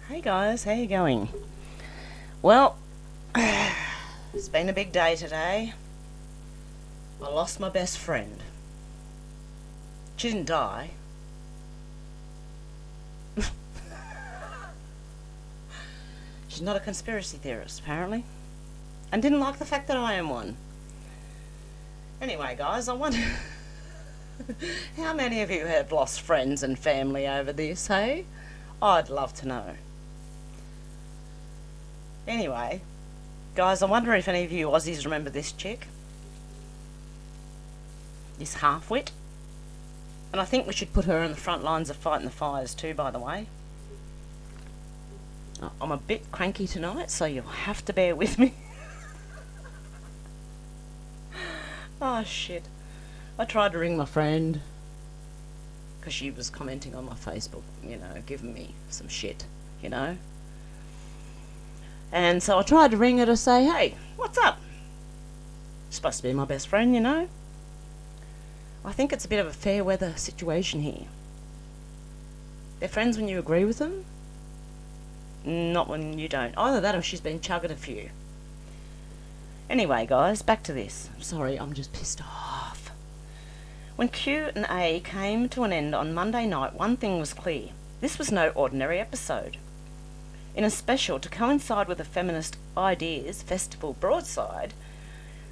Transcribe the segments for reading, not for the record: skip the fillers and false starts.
Hey guys, how you going? Well, it's been a big day today. I lost my best friend. She didn't die. She's not a conspiracy theorist, apparently, and didn't like the fact that I am one. Anyway, guys, I wonder how many of you have lost friends and family over this, hey? I'd love to know. Anyway, guys, I wonder if any of you Aussies remember this chick. This half-wit. And I think we should put her in the front lines of fighting the fires too, by the way. I'm a bit cranky tonight, so you'll have to bear with me. Oh, shit. I tried to ring my friend because she was commenting on my Facebook, giving me some shit, And so I tried to ring her to say, hey, what's up? Supposed to be my best friend, I think it's a bit of a fair weather situation here. They're friends when you agree with them, not when you don't. Either that or she's been chugging a few. Anyway, guys, back to this. Sorry, I'm just pissed off. When Q&A came to an end on Monday night, one thing was clear. This was no ordinary episode. In a special to coincide with the Feminist Ideas Festival broadside,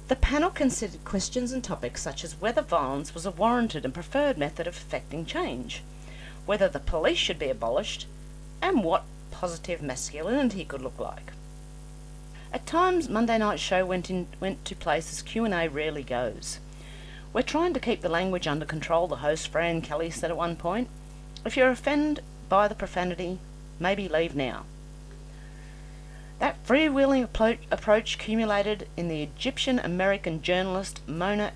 the panel considered questions and topics such as whether violence was a warranted and preferred method of effecting change, whether the police should be abolished, and what positive masculinity could look like. At times, Monday night's show went to places Q&A rarely goes. We're trying to keep the language under control, the host Fran Kelly said at one point. If you're offended by the profanity, maybe leave now. That freewheeling approach accumulated in the Egyptian-American journalist Mona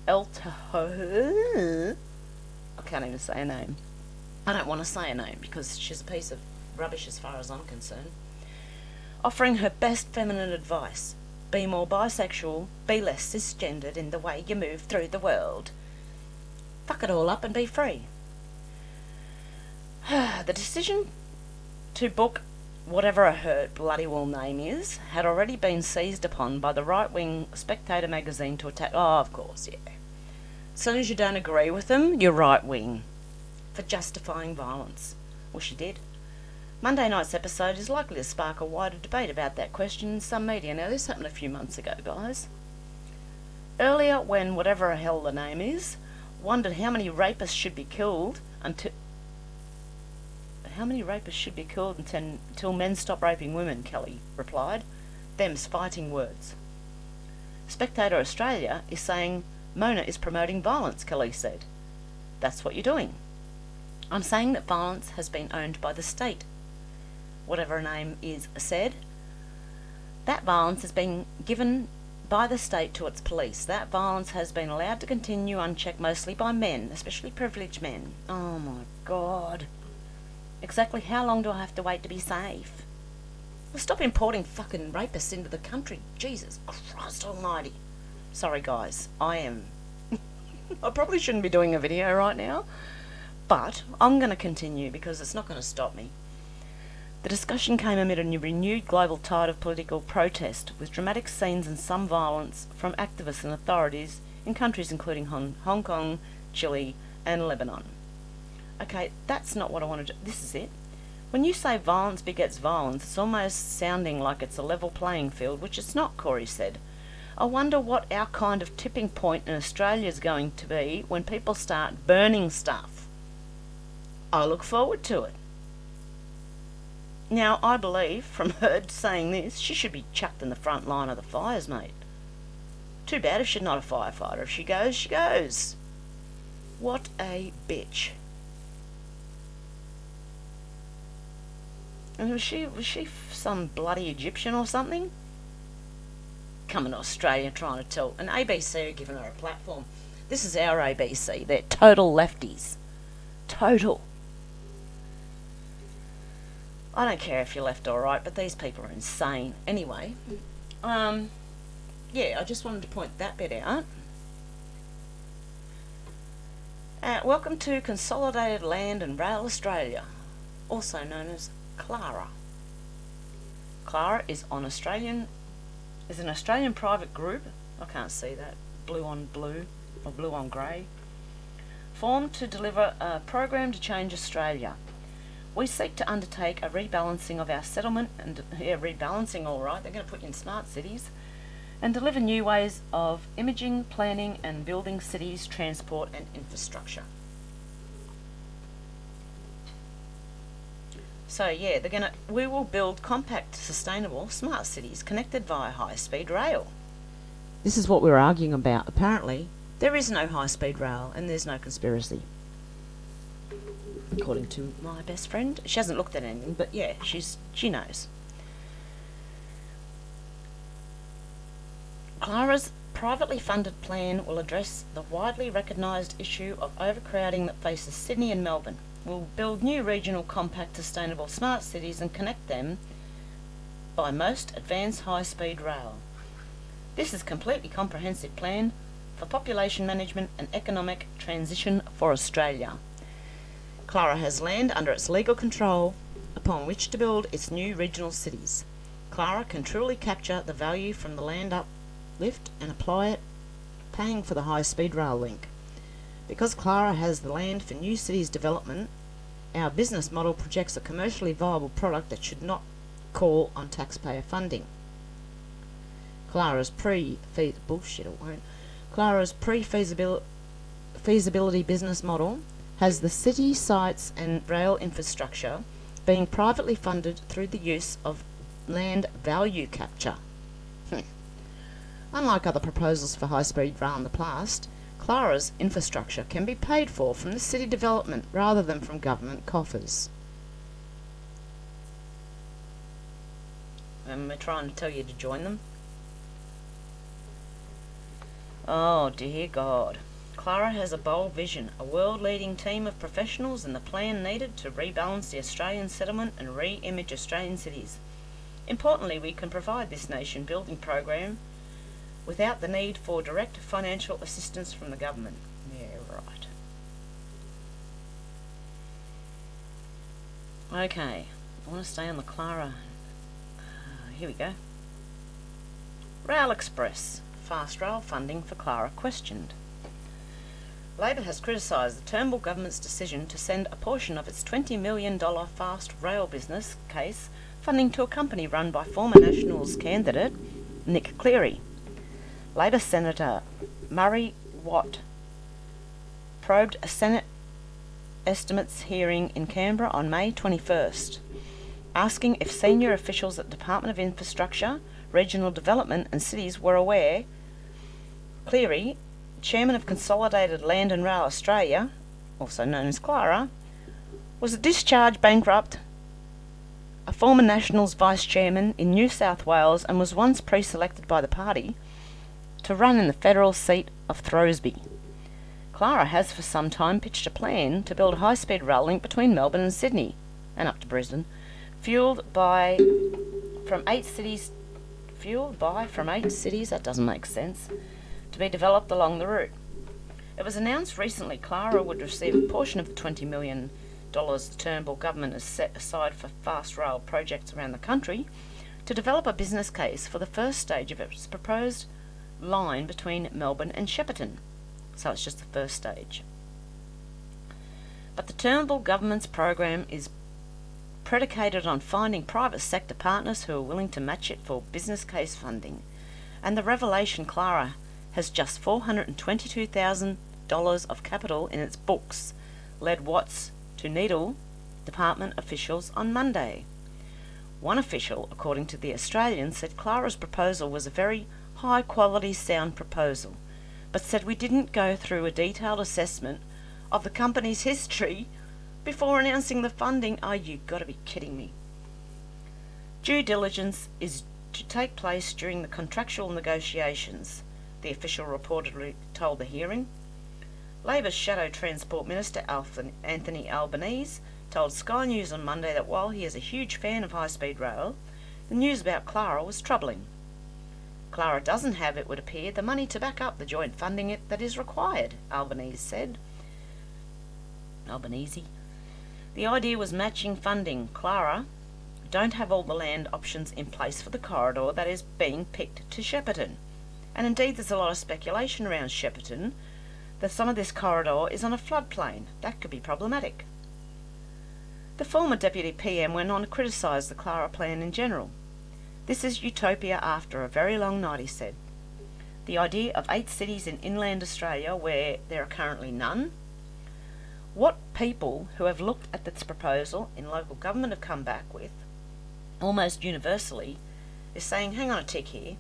Eltaho. I can't even say her name. I don't want to say her name because she's a piece of rubbish as far as I'm concerned. Offering her best feminine advice. Be more bisexual, be less cisgendered in the way you move through the world. Fuck it all up and be free. The decision to book whatever her bloody well name is, had already been seized upon by the right-wing Spectator magazine to attack... Oh, of course, yeah. As soon as you don't agree with them, you're right-wing. For justifying violence. Well, she did. Monday night's episode is likely to spark a wider debate about that question in some media. Now, this happened a few months ago, guys. Earlier, when whatever the hell the name is, wondered how many rapists should be killed until men stop raping women, Kelly replied. Them's fighting words. Spectator Australia is saying Mona is promoting violence, Kelly said. That's what you're doing. I'm saying that violence has been owned by the state. Whatever her name is said, that violence has been given by the state to its police. That violence has been allowed to continue unchecked mostly by men, especially privileged men. Oh my God. Exactly how long do I have to wait to be safe? Well, stop importing fucking rapists into the country. Jesus Christ almighty. Sorry guys, I probably shouldn't be doing a video right now, but I'm going to continue because it's not going to stop me. The discussion came amid a renewed global tide of political protest, with dramatic scenes and some violence from activists and authorities in countries including Hong Kong, Chile and Lebanon. Okay, that's not what I want to do. This is it. When you say violence begets violence, it's almost sounding like it's a level playing field, which it's not, Corey said. I wonder what our kind of tipping point in Australia is going to be when people start burning stuff. I look forward to it. Now, I believe, from her saying this, she should be chucked in the front line of the fires, mate. Too bad if she's not a firefighter. If she goes, she goes. What a bitch. And was she some bloody Egyptian or something? Coming to Australia trying to tell... And ABC are giving her a platform. This is our ABC. They're total lefties. Total. I don't care if you're left or right, but these people are insane. Anyway, yeah, I just wanted to point that bit out. Welcome to Consolidated Land and Rail Australia, also known as Clara. Clara is an Australian private group. I can't see that. Blue on blue or blue on grey. Formed to deliver a program to change Australia. We seek to undertake a rebalancing of our settlement rebalancing, all right. They're going to put you in smart cities and deliver new ways of imaging, planning and building cities, transport and infrastructure. So yeah, we will build compact, sustainable, smart cities connected via high-speed rail. This is what we're arguing about. Apparently, there is no high-speed rail and there's no conspiracy. According to my best friend. She hasn't looked at anything, but yeah, she knows. Clara's privately funded plan will address the widely recognised issue of overcrowding that faces Sydney and Melbourne. We'll build new regional compact sustainable smart cities and connect them by most advanced high-speed rail. This is a completely comprehensive plan for population management and economic transition for Australia. Clara has land under its legal control upon which to build its new regional cities. Clara can truly capture the value from the land uplift and apply it, paying for the high-speed rail link. Because Clara has the land for new cities development, our business model projects a commercially viable product that should not call on taxpayer funding. Clara's pre-feasibility business model has the city sites and rail infrastructure being privately funded through the use of land value capture. Unlike other proposals for high-speed rail in the past, Clara's infrastructure can be paid for from the city development rather than from government coffers. And we're trying to tell you to join them. Oh dear God. Clara has a bold vision, a world-leading team of professionals and the plan needed to rebalance the Australian settlement and re-image Australian cities. Importantly, we can provide this nation-building program without the need for direct financial assistance from the government. Yeah, right. Okay, I want to stay on the Clara. Here we go. Rail Express. Fast rail funding for Clara questioned. Labor has criticised the Turnbull government's decision to send a portion of its $20 million fast rail business case funding to a company run by former Nationals candidate Nick Cleary. Labor Senator Murray Watt probed a Senate estimates hearing in Canberra on May 21st, asking if senior officials at the Department of Infrastructure, Regional Development and Cities were aware Cleary, Chairman of Consolidated Land and Rail Australia, also known as Clara, was a discharged bankrupt, a former Nationals Vice Chairman in New South Wales and was once pre-selected by the party to run in the federal seat of Throsby. Clara has for some time pitched a plan to build a high-speed rail link between Melbourne and Sydney and up to Brisbane, fuelled by from eight cities, that doesn't make sense, to be developed along the route. It was announced recently Clara would receive a portion of the $20 million the Turnbull government has set aside for fast rail projects around the country to develop a business case for the first stage of its proposed line between Melbourne and Shepparton. So it's just the first stage. But the Turnbull government's program is predicated on finding private sector partners who are willing to match it for business case funding. And the revelation Clara has just $422,000 of capital in its books led Watts to needle department officials on Monday. One official, according to The Australian, said Clara's proposal was a very high-quality sound proposal, but said we didn't go through a detailed assessment of the company's history before announcing the funding. Oh, you've got to be kidding me. Due diligence is to take place during the contractual negotiations, the official reportedly told the hearing. Labor's Shadow Transport Minister Anthony Albanese told Sky News on Monday that while he is a huge fan of high-speed rail, the news about Clara was troubling. Clara doesn't have, it would appear, the money to back up the joint funding that is required, Albanese said. The idea was matching funding. Clara don't have all the land options in place for the corridor that is being picked to Shepparton. And indeed there's a lot of speculation around Shepparton that some of this corridor is on a floodplain. That could be problematic. The former Deputy PM went on to criticise the Clara plan in general. This is utopia after a very long night, he said. The idea of 8 cities in inland Australia where there are currently none. What people who have looked at this proposal in local government have come back with, almost universally, is saying, hang on a tick here,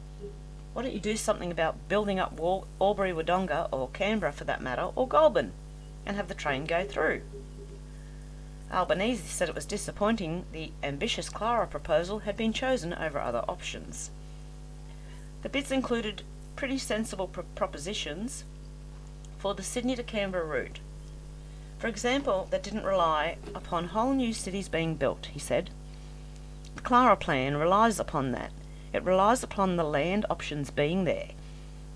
why don't you do something about building up Albury-Wodonga, or Canberra for that matter, or Goulburn, and have the train go through? Albanese said it was disappointing the ambitious Clara proposal had been chosen over other options. The bids included pretty sensible propositions for the Sydney to Canberra route. For example, that didn't rely upon whole new cities being built, he said. The Clara plan relies upon that. It relies upon the land options being there.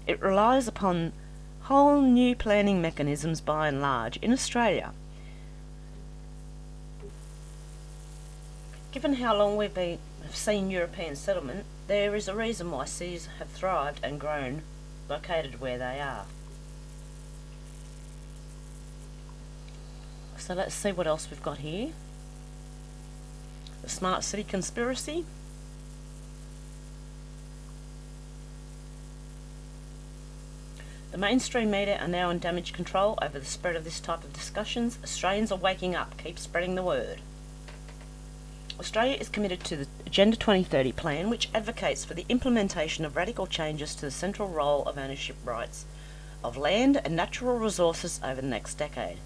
It relies upon whole new planning mechanisms by and large in Australia. Given how long have seen European settlement, there is a reason why cities have thrived and grown located where they are. So let's see what else we've got here. The Smart City Conspiracy. The mainstream media are now in damage control over the spread of this type of discussions. Australians are waking up. Keep spreading the word. Australia is committed to the Agenda 2030 plan, which advocates for the implementation of radical changes to the central role of ownership rights of land and natural resources over the next decade.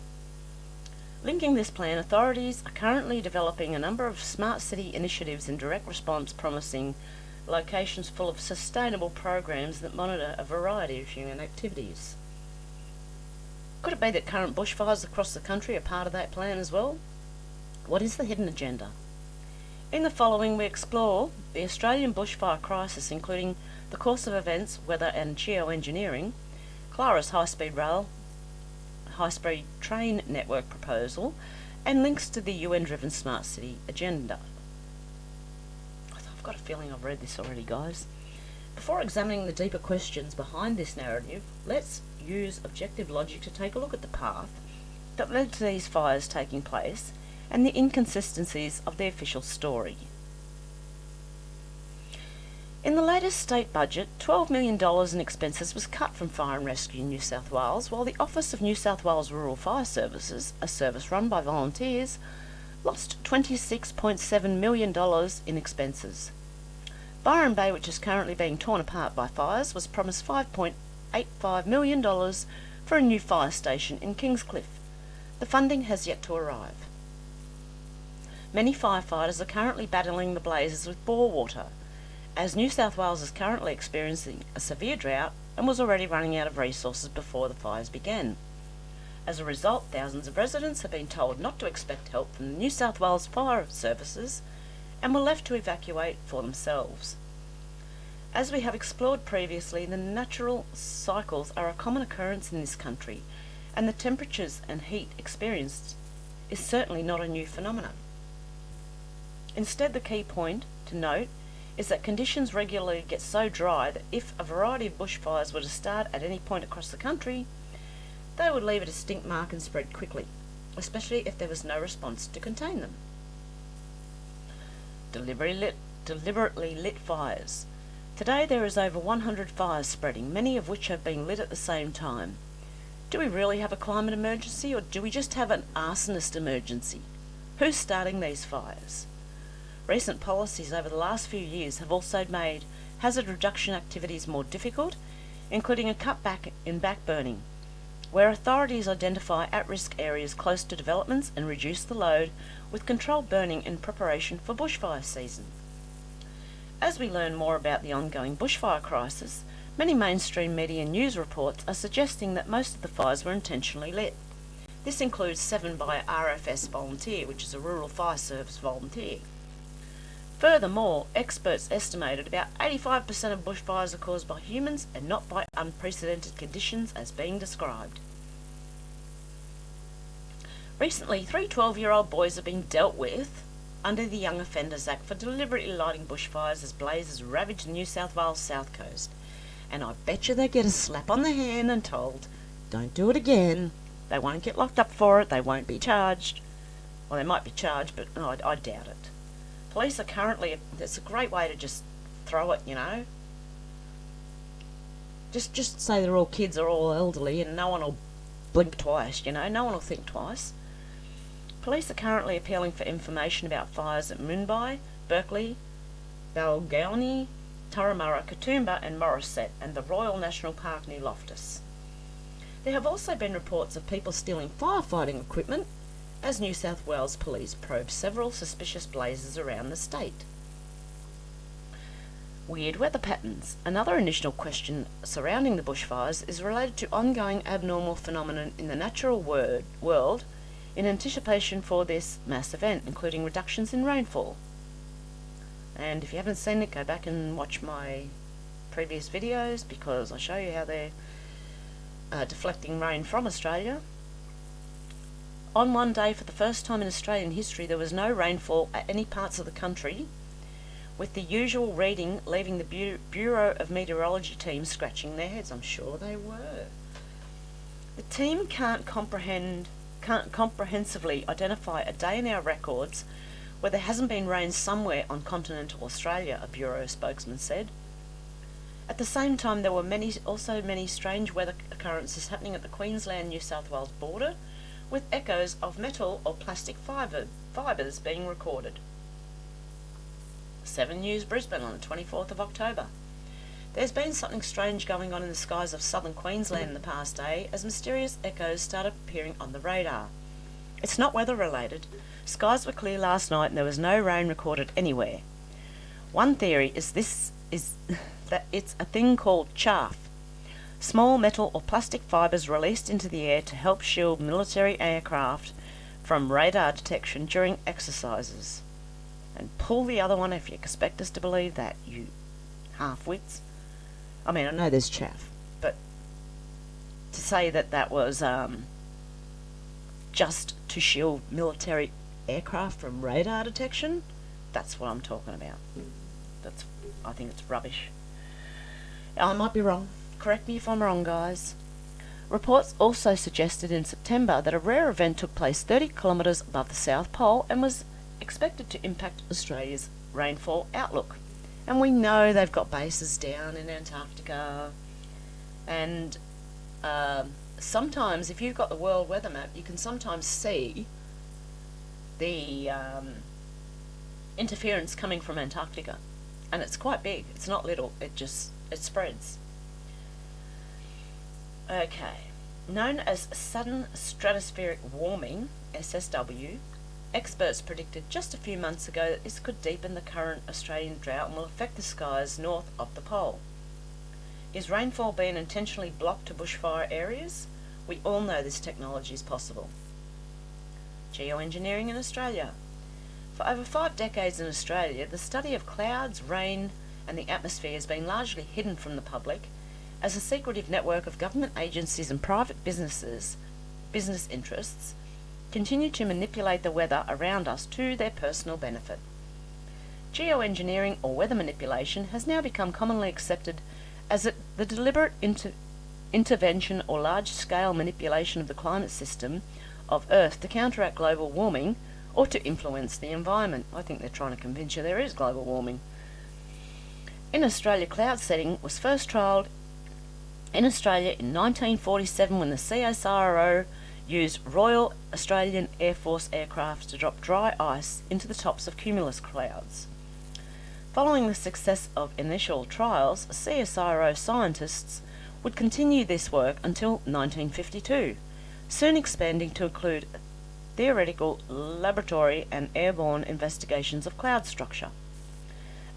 Linking this plan, authorities are currently developing a number of smart city initiatives in direct response, promising locations full of sustainable programs that monitor a variety of human activities. Could it be that current bushfires across the country are part of that plan as well? What is the hidden agenda? In the following, we explore the Australian bushfire crisis, including the course of events, weather and geoengineering, Clara's high-speed train network proposal, and links to the UN-driven Smart City agenda. I've got a feeling I've read this already, guys. Before examining the deeper questions behind this narrative, let's use objective logic to take a look at the path that led to these fires taking place and the inconsistencies of the official story. In the latest state budget, $12 million in expenses was cut from Fire and Rescue New South Wales, while the Office of New South Wales Rural Fire Services, a service run by volunteers, lost $26.7 million in expenses. Byron Bay, which is currently being torn apart by fires, was promised $5.85 million for a new fire station in Kingscliff. The funding has yet to arrive. Many firefighters are currently battling the blazes with bore water, as New South Wales is currently experiencing a severe drought and was already running out of resources before the fires began. As a result, thousands of residents have been told not to expect help from the New South Wales Fire Services and were left to evacuate for themselves. As we have explored previously, the natural cycles are a common occurrence in this country, and the temperatures and heat experienced is certainly not a new phenomenon. Instead, the key point to note is that conditions regularly get so dry that if a variety of bushfires were to start at any point across the country, they would leave a distinct mark and spread quickly, especially if there was no response to contain them. Deliberately lit fires. Today there is over 100 fires spreading, many of which have been lit at the same time. Do we really have a climate emergency, or do we just have an arsonist emergency? Who's starting these fires? Recent policies over the last few years have also made hazard reduction activities more difficult, including a cutback in backburning, where authorities identify at-risk areas close to developments and reduce the load with controlled burning in preparation for bushfire season. As we learn more about the ongoing bushfire crisis, many mainstream media news reports are suggesting that most of the fires were intentionally lit. This includes 7 by a RFS volunteer, which is a Rural Fire Service volunteer. Furthermore, experts estimated about 85% of bushfires are caused by humans and not by unprecedented conditions as being described. Recently, 3 12-year-old boys have been dealt with under the Young Offenders Act for deliberately lighting bushfires as blazes ravaged the New South Wales south coast. And I bet you they get a slap on the hand and told, don't do it again. They won't get locked up for it, they won't be charged. Well, they might be charged, but no, I doubt it. Police are currently, it's a great way to just throw it, you know. Just say they're all kids or all elderly and no one will blink twice, you know, no one will think twice. Police are currently appealing for information about fires at Mumbai, Berkeley, Balgownie, Turramurra, Katoomba and Morisset and the Royal National Park near Loftus. There have also been reports of people stealing firefighting equipment as New South Wales Police probe several suspicious blazes around the state. Weird weather patterns. Another initial question surrounding the bushfires is related to ongoing abnormal phenomenon in the natural world in anticipation for this mass event, including reductions in rainfall. And if you haven't seen it, go back and watch my previous videos because I show you how they're deflecting rain from Australia. On one day, for the first time in Australian history, there was no rainfall at any parts of the country, with the usual reading leaving the Bureau of Meteorology team scratching their heads. I'm sure they were. The team can't comprehensively identify a day in our records where there hasn't been rain somewhere on continental Australia, a Bureau spokesman said. At the same time, there were also many strange weather occurrences happening at the Queensland-New South Wales border, with echoes of metal or plastic fibres being recorded. 7 News Brisbane on the 24th of October. There's been something strange going on in the skies of southern Queensland in the past day as mysterious echoes started appearing on the radar. It's not weather related. Skies were clear last night and there was no rain recorded anywhere. One theory is that it's a thing called chaff. Small metal or plastic fibres released into the air to help shield military aircraft from radar detection during exercises. And pull the other one if you expect us to believe that, you half-wits. I mean, I know there's chaff, but to say that that was just to shield military aircraft from radar detection, that's what I'm talking about. I think it's rubbish. I might be wrong. Correct me if I'm wrong, guys. Reports also suggested in September that a rare event took place 30 kilometres above the South Pole and was expected to impact Australia's rainfall outlook. And we know they've got bases down in Antarctica. And sometimes, if you've got the world weather map, you can sometimes see the interference coming from Antarctica. And it's quite big. It's not little. It spreads. Okay. Known as sudden stratospheric warming, SSW, experts predicted just a few months ago that this could deepen the current Australian drought and will affect the skies north of the pole. Is rainfall being intentionally blocked to bushfire areas? We all know this technology is possible. Geoengineering in Australia. For over 5 decades in Australia, the study of clouds, rain and the atmosphere has been largely hidden from the public as a secretive network of government agencies and private business interests continue to manipulate the weather around us to their personal benefit. Geoengineering or weather manipulation has now become commonly accepted as the deliberate intervention or large-scale manipulation of the climate system of Earth to counteract global warming or to influence the environment. I think they're trying to convince you there is global warming. In Australia, cloud setting was first trialled in Australia in 1947 when the CSIRO used Royal Australian Air Force aircraft to drop dry ice into the tops of cumulus clouds. Following the success of initial trials, CSIRO scientists would continue this work until 1952, soon expanding to include theoretical, laboratory and airborne investigations of cloud structure.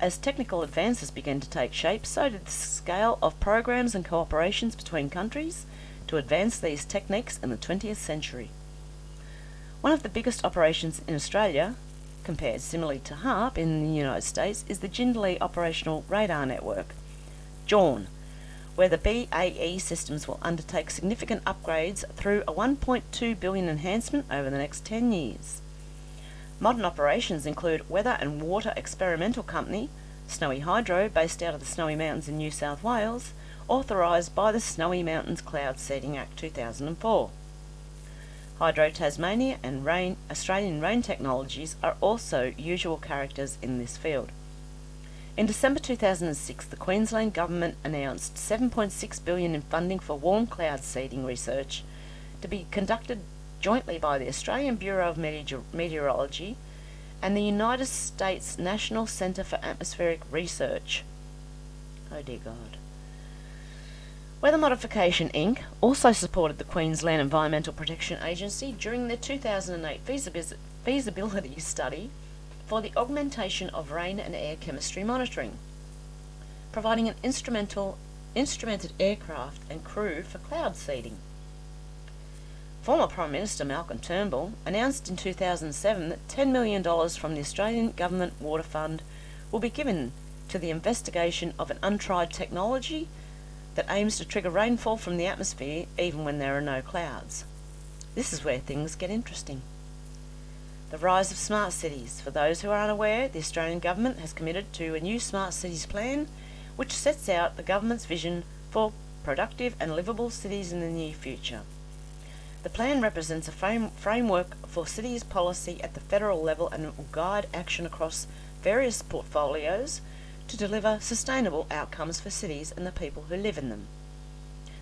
As technical advances began to take shape, so did the scale of programs and cooperations between countries to advance these techniques in the 20th century. One of the biggest operations in Australia, compared similarly to HAARP in the United States, is the Jindalee Operational Radar Network, JORN, where the BAE systems will undertake significant upgrades through a $1.2 billion enhancement over the next 10 years. Modern operations include weather and water experimental company, Snowy Hydro, based out of the Snowy Mountains in New South Wales, authorised by the Snowy Mountains Cloud Seeding Act 2004. Hydro Tasmania and Australian Rain Technologies are also usual characters in this field. In December 2006, the Queensland Government announced $7.6 billion in funding for warm cloud seeding research to be conducted jointly by the Australian Bureau of Meteorology and the United States National Centre for Atmospheric Research. Oh dear God. Weather Modification Inc. also supported the Queensland Environmental Protection Agency during their 2008 feasibility study for the augmentation of rain and air chemistry monitoring, providing an instrumented aircraft and crew for cloud seeding. Former Prime Minister Malcolm Turnbull announced in 2007 that $10 million from the Australian Government Water Fund will be given to the investigation of an untried technology that aims to trigger rainfall from the atmosphere even when there are no clouds. This is where things get interesting. The rise of smart cities. For those who are unaware, the Australian Government has committed to a new Smart Cities plan which sets out the Government's vision for productive and livable cities in the near future. The plan represents a framework for cities policy at the federal level and will guide action across various portfolios to deliver sustainable outcomes for cities and the people who live in them.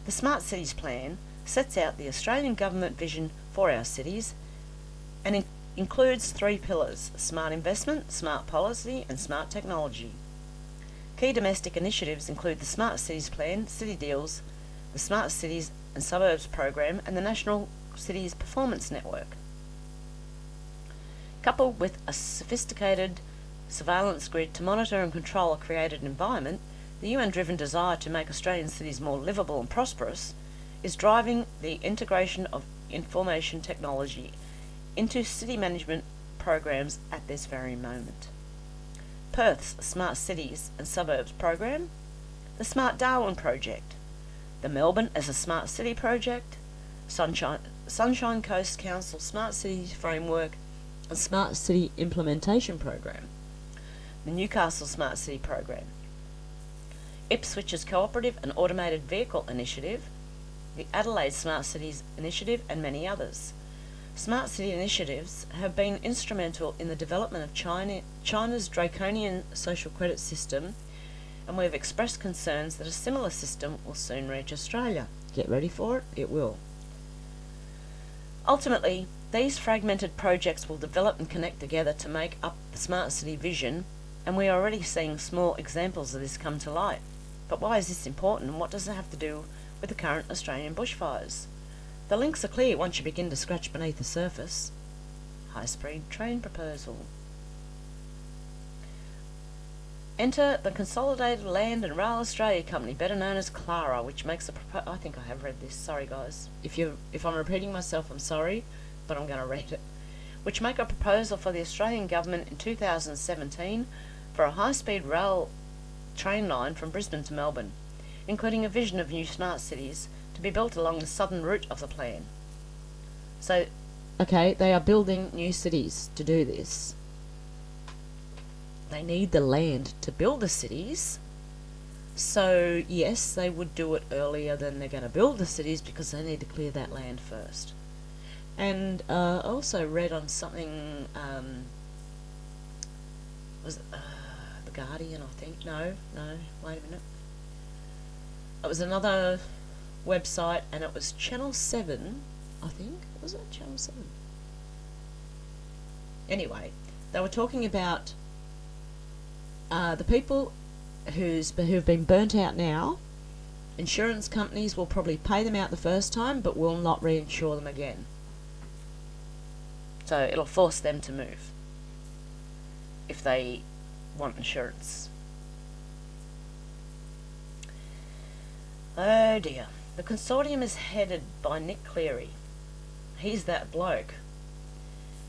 The Smart Cities Plan sets out the Australian Government vision for our cities and includes 3 pillars: smart investment, smart policy and smart technology. Key domestic initiatives include the Smart Cities Plan, City Deals, the Smart Cities and Suburbs Program and the National Cities Performance Network. Coupled with a sophisticated surveillance grid to monitor and control a created environment, the UN-driven desire to make Australian cities more livable and prosperous is driving the integration of information technology into city management programs at this very moment. Perth's Smart Cities and Suburbs Program, the Smart Darwin Project, the Melbourne as a Smart City Project, Sunshine Coast Council Smart Cities Framework and Smart City Implementation Program, the Newcastle Smart City Program, Ipswich's Cooperative and Automated Vehicle Initiative, the Adelaide Smart Cities Initiative and many others. Smart city initiatives have been instrumental in the development of China's draconian social credit system, and we have expressed concerns that a similar system will soon reach Australia. Get ready for it, it will. Ultimately, these fragmented projects will develop and connect together to make up the smart city vision, and we are already seeing small examples of this come to light. But why is this important, and what does it have to do with the current Australian bushfires? The links are clear once you begin to scratch beneath the surface. High-speed train proposal. Enter the Consolidated Land and Rail Australia Company, better known as CLARA, which makes a I think I have read this, sorry guys. If I'm repeating myself, I'm sorry, but I'm going to read it. Which make a proposal for the Australian Government in 2017 for a high-speed rail train line from Brisbane to Melbourne, including a vision of new smart cities to be built along the southern route of the plan. So, okay, they are building new cities to do this. They need the land to build the cities. So, yes, they would do it earlier than they're going to build the cities because they need to clear that land first. And I also read on something, was it The Guardian, I think? No, wait a minute. It was another website, and it was Channel 7, I think. Was it Channel 7? Anyway, they were talking about the people who've been burnt out now. Insurance companies will probably pay them out the first time, but will not reinsure them again. So it'll force them to move if they want insurance. Oh dear. The consortium is headed by Nick Cleary. He's that bloke.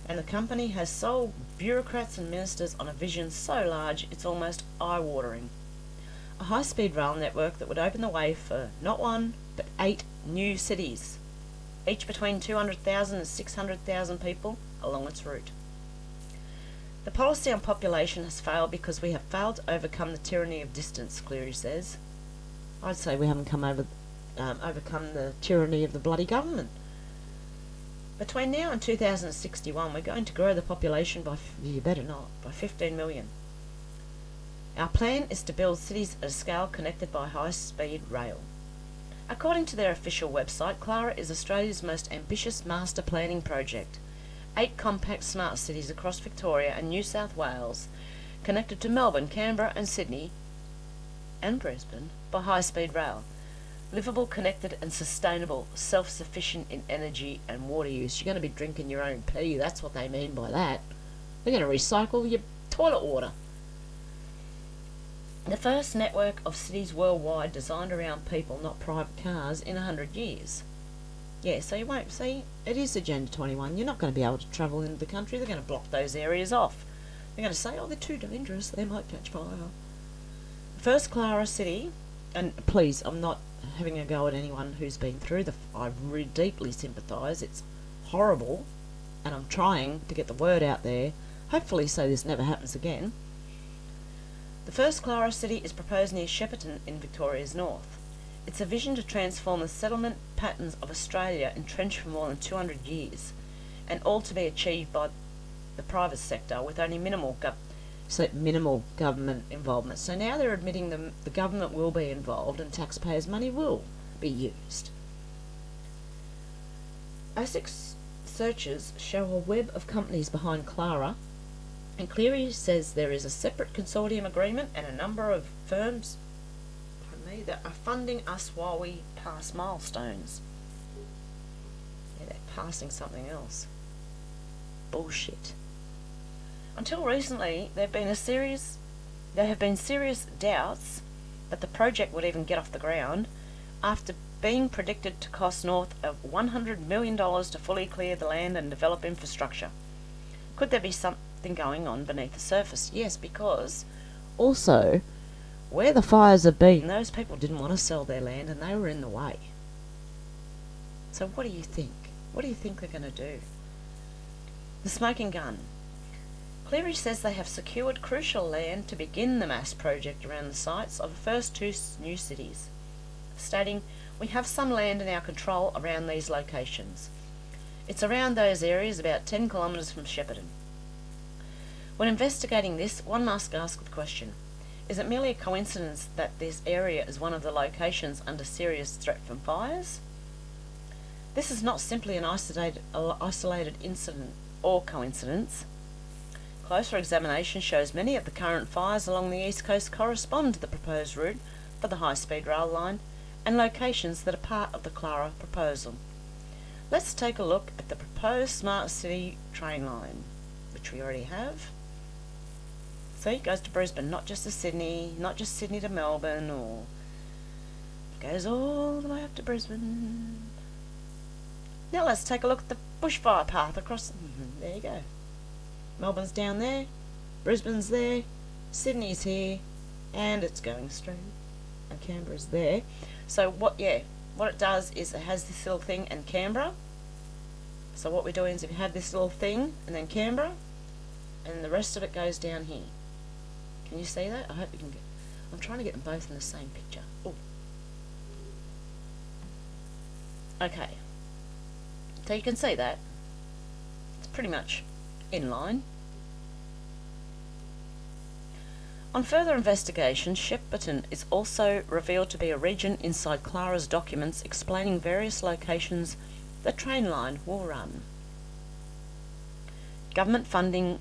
And the company has sold bureaucrats and ministers on a vision so large it's almost eye-watering. A high-speed rail network that would open the way for not 1, but 8 new cities, each between 200,000 and 600,000 people along its route. The policy on population has failed because we have failed to overcome the tyranny of distance, Cleary says. I'd say we haven't overcome the tyranny of the bloody government. Between now and 2061, we're going to grow the population by 15 million. Our plan is to build cities at a scale connected by high-speed rail. According to their official website, Clara is Australia's most ambitious master planning project. 8 compact smart cities across Victoria and New South Wales, connected to Melbourne, Canberra and Sydney and Brisbane by high-speed rail. Livable, connected and sustainable, self-sufficient in energy and water use. You're going to be drinking your own pee, that's what they mean by that. They're going to recycle your toilet water. The first network of cities worldwide designed around people, not private cars, in 100 years. Yeah, so you won't see, it is Agenda 21. You're not going to be able to travel into the country. They're going to block those areas off. They're going to say, oh, they're too dangerous, they might catch fire. First Clara City, and please, I'm not having a go at anyone who's been through I really deeply sympathise. It's horrible, and I'm trying to get the word out there, hopefully so this never happens again. The first Clara City is proposed near Shepparton in Victoria's north. It's a vision to transform the settlement patterns of Australia, entrenched for more than 200 years, and all to be achieved by the private sector with only minimal government involvement. So now they're admitting the government will be involved and taxpayers' money will be used. ASIC searches show a web of companies behind Clara, and Cleary says there is a separate consortium agreement and a number of firms that are funding us while we pass milestones. Yeah, they're passing something else. Bullshit. Until recently, there have been serious doubts that the project would even get off the ground after being predicted to cost north of $100 million to fully clear the land and develop infrastructure. Could there be something going on beneath the surface? Yes, because also, where the fires have been, those people didn't want to sell their land and they were in the way. So what do you think? What do you think they're going to do? The smoking gun. Cleary says they have secured crucial land to begin the mass project around the sites of the first 2 new cities, stating, "We have some land in our control around these locations. It's around those areas about 10 kilometres from Shepparton." When investigating this, one must ask the question, is it merely a coincidence that this area is one of the locations under serious threat from fires? This is not simply an isolated incident or coincidence. Closer examination shows many of the current fires along the east coast correspond to the proposed route for the high-speed rail line and locations that are part of the Clara proposal. Let's take a look at the proposed Smart City train line, which we already have. So it goes to Brisbane, not just to Sydney, not just Sydney to Melbourne, or goes all the way up to Brisbane. Now let's take a look at the bushfire path across. There you go. Melbourne's down there, Brisbane's there, Sydney's here, and it's going straight, and Canberra's there. So what it does is it has this little thing and Canberra. So what we're doing is if you have this little thing and then Canberra, and the rest of it goes down here. Can you see that? I hope you can get. I'm trying to get them both in the same picture. Ooh. Okay. So you can see that. It's pretty much in line. On further investigation, Shepparton is also revealed to be a region inside Clara's documents explaining various locations the train line will run. Government funding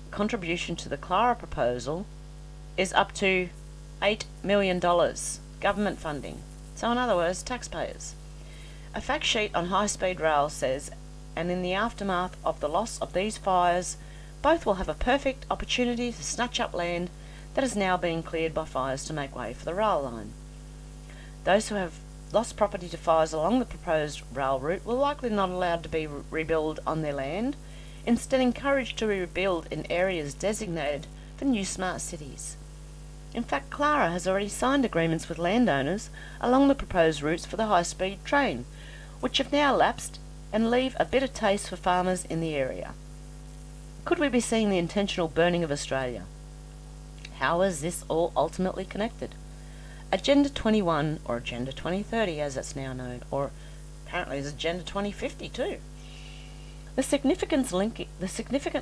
contribution to the Clara proposal is up to $8 million. Government funding. So in other words, taxpayers. A fact sheet on high-speed rail says, and in the aftermath of the loss of these fires, both will have a perfect opportunity to snatch up land that is now being cleared by fires to make way for the rail line. Those who have lost property to fires along the proposed rail route will likely not allowed to be rebuild on their land, instead encouraged to rebuild in areas designated for new smart cities. In fact, Clara has already signed agreements with landowners along the proposed routes for the high-speed train, which have now lapsed and leave a bitter taste for farmers in the area. Could we be seeing the intentional burning of Australia? How is this all ultimately connected? Agenda 21, or Agenda 2030 as it's now known, or apparently there's Agenda 2050 too. The significant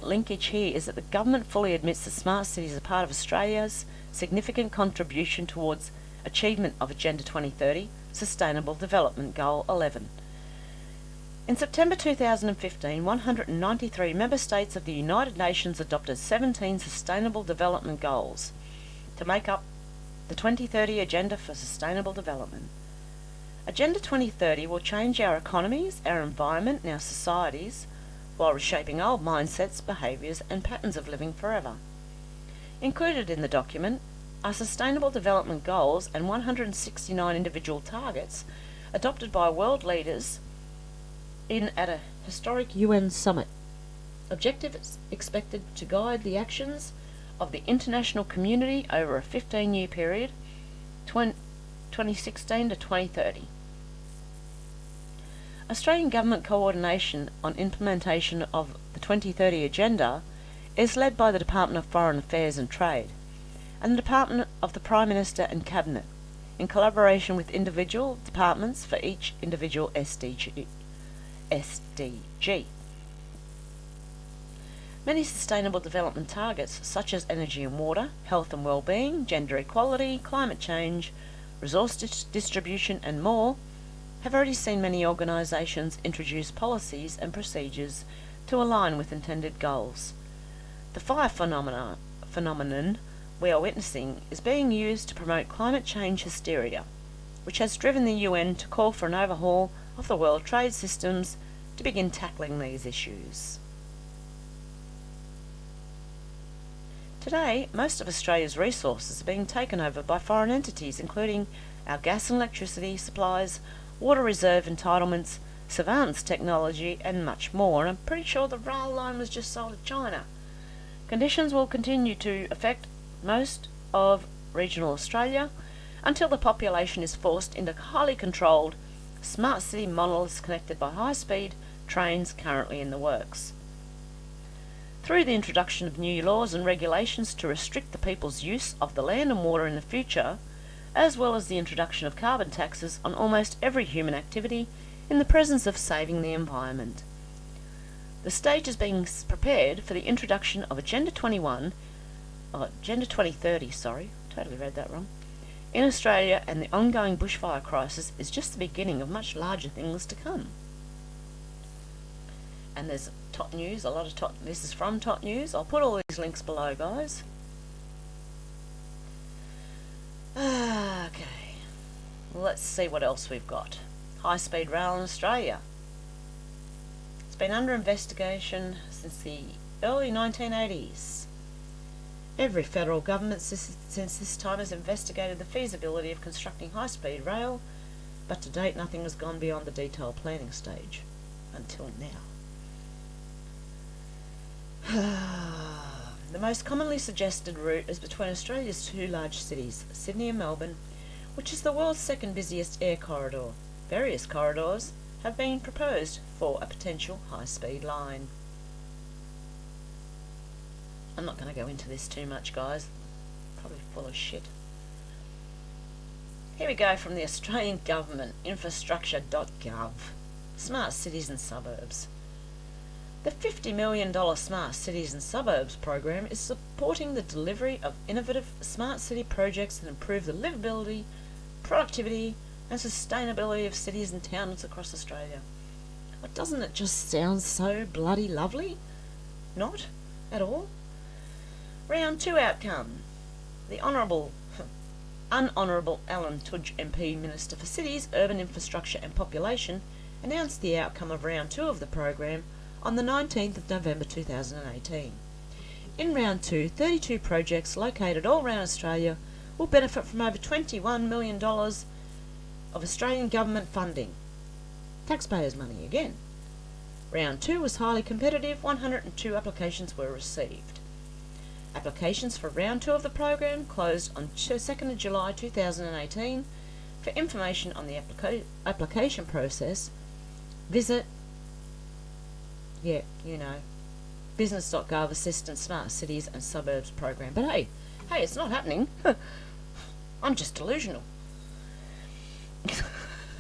linkage here is that the government fully admits that smart cities are part of Australia's significant contribution towards achievement of Agenda 2030, Sustainable Development Goal 11. In September 2015, 193 member states of the United Nations adopted 17 Sustainable Development Goals to make up the 2030 Agenda for Sustainable Development. Agenda 2030 will change our economies, our environment and our societies while reshaping old mindsets, behaviours and patterns of living forever. Included in the document are Sustainable Development Goals and 169 individual targets adopted by world leaders at a historic UN summit. Objectives expected to guide the actions of the international community over a 15-year period, 2016 to 2030. Australian Government coordination on implementation of the 2030 Agenda is led by the Department of Foreign Affairs and Trade and the Department of the Prime Minister and Cabinet, in collaboration with individual departments for each individual SDG. Many sustainable development targets, such as energy and water, health and well-being, gender equality, climate change, resource distribution and more, have already seen many organisations introduce policies and procedures to align with intended goals. The fire phenomenon we are witnessing is being used to promote climate change hysteria, which has driven the UN to call for an overhaul of the world trade systems to begin tackling these issues. Today, most of Australia's resources are being taken over by foreign entities, including our gas and electricity supplies, water reserve entitlements, surveillance technology and much more. And I'm pretty sure the rail line was just sold to China. Conditions will continue to affect most of regional Australia until the population is forced into highly controlled smart city monoliths connected by high-speed trains currently in the works. Through the introduction of new laws and regulations to restrict the people's use of the land and water in the future, as well as the introduction of carbon taxes on almost every human activity in the presence of saving the environment. The stage is being prepared for the introduction of Agenda 2030, totally read that wrong, in Australia, and the ongoing bushfire crisis is just the beginning of much larger things to come. And there's Tot News, this is from Tot News. I'll put all these links below, guys. Okay, let's see what else we've got. High-speed rail in Australia. It's been under investigation since the early 1980s. Every federal government since this time has investigated the feasibility of constructing high-speed rail, but to date nothing has gone beyond the detailed planning stage, until now. The most commonly suggested route is between Australia's two large cities, Sydney and Melbourne, which is the world's second busiest air corridor. Various corridors have been proposed for a potential high-speed line. I'm not going to go into this too much, guys. Probably full of shit. Here we go from the Australian Government, infrastructure.gov. Smart cities and suburbs. The $50 million Smart Cities and Suburbs program is supporting the delivery of innovative smart city projects that improve the livability, productivity and sustainability of cities and towns across Australia. But doesn't it just sound so bloody lovely? Not at all. Round 2 outcome. The Unhonourable Alan Tudge MP, Minister for Cities, Urban Infrastructure and Population, announced the outcome of Round 2 of the program on the 19th of November 2018. In Round 2, 32 projects located all around Australia will benefit from over $21 million of Australian Government funding. Taxpayers' money again. Round 2 was highly competitive, 102 applications were received. Applications for Round 2 of the program closed on 2nd of July 2018. For information on the application process, visit business.gov assistant smart cities and suburbs program. But hey, it's not happening. I'm just delusional.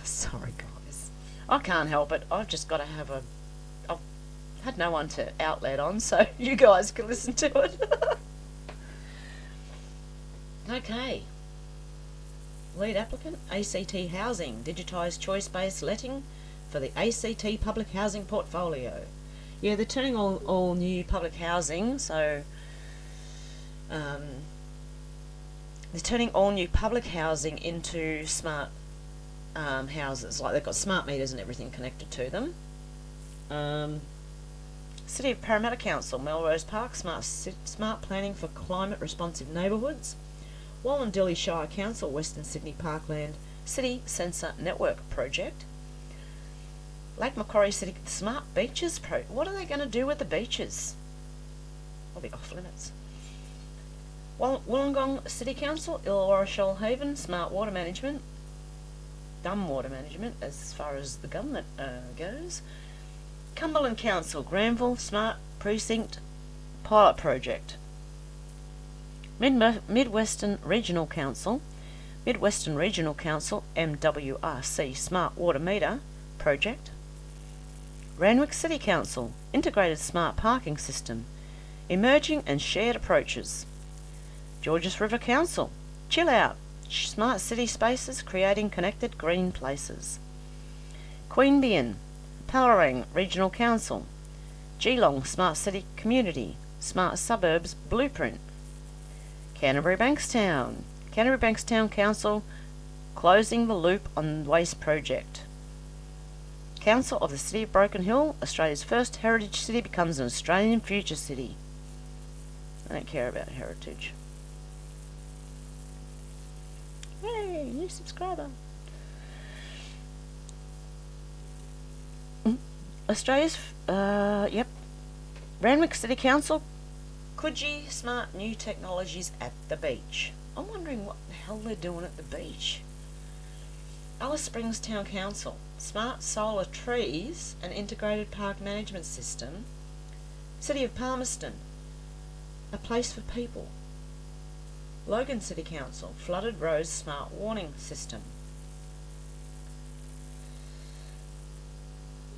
Sorry, guys. I can't help it. I've just got to have I've had no one to outlet on, so you guys can listen to it. Okay. Lead applicant, ACT Housing, digitised choice-based letting for the ACT public housing portfolio. Yeah, they're turning all new public housing, so they're turning all new public housing into smart houses. Like, they've got smart meters and everything connected to them. City of Parramatta Council, Melrose Park, smart planning for climate responsive neighbourhoods. Wallandilly Shire Council, Western Sydney Parkland City Sensor Network Project. Lake Macquarie City Smart Beaches What are they going to do with the beaches? I'll be off limits. Wollongong City Council, Illawarra Shoalhaven Smart Water Management. Dumb water management as far as the government goes. Cumberland Council, Granville Smart Precinct Pilot Project. Midwestern Regional Council, MWRC Smart Water Meter Project. Randwick City Council, Integrated Smart Parking System, Emerging and Shared Approaches. Georges River Council, Chill Out, Smart City Spaces Creating Connected Green Places. Queanbeyan, Palorang Regional Council, Geelong Smart City Community, Smart Suburbs Blueprint. Canterbury Bankstown Council, Closing the Loop on Waste Project. Council of the City of Broken Hill, Australia's first heritage city becomes an Australian future city. I don't care about heritage. Yay, new subscriber. Australia's, Randwick City Council, Coogee Smart New Technologies at the Beach. I'm wondering what the hell they're doing at the beach. Alice Springs Town Council, Smart Solar Trees and Integrated Park Management System. City of Palmerston, A Place for People. Logan City Council, Flooded Roads Smart Warning System.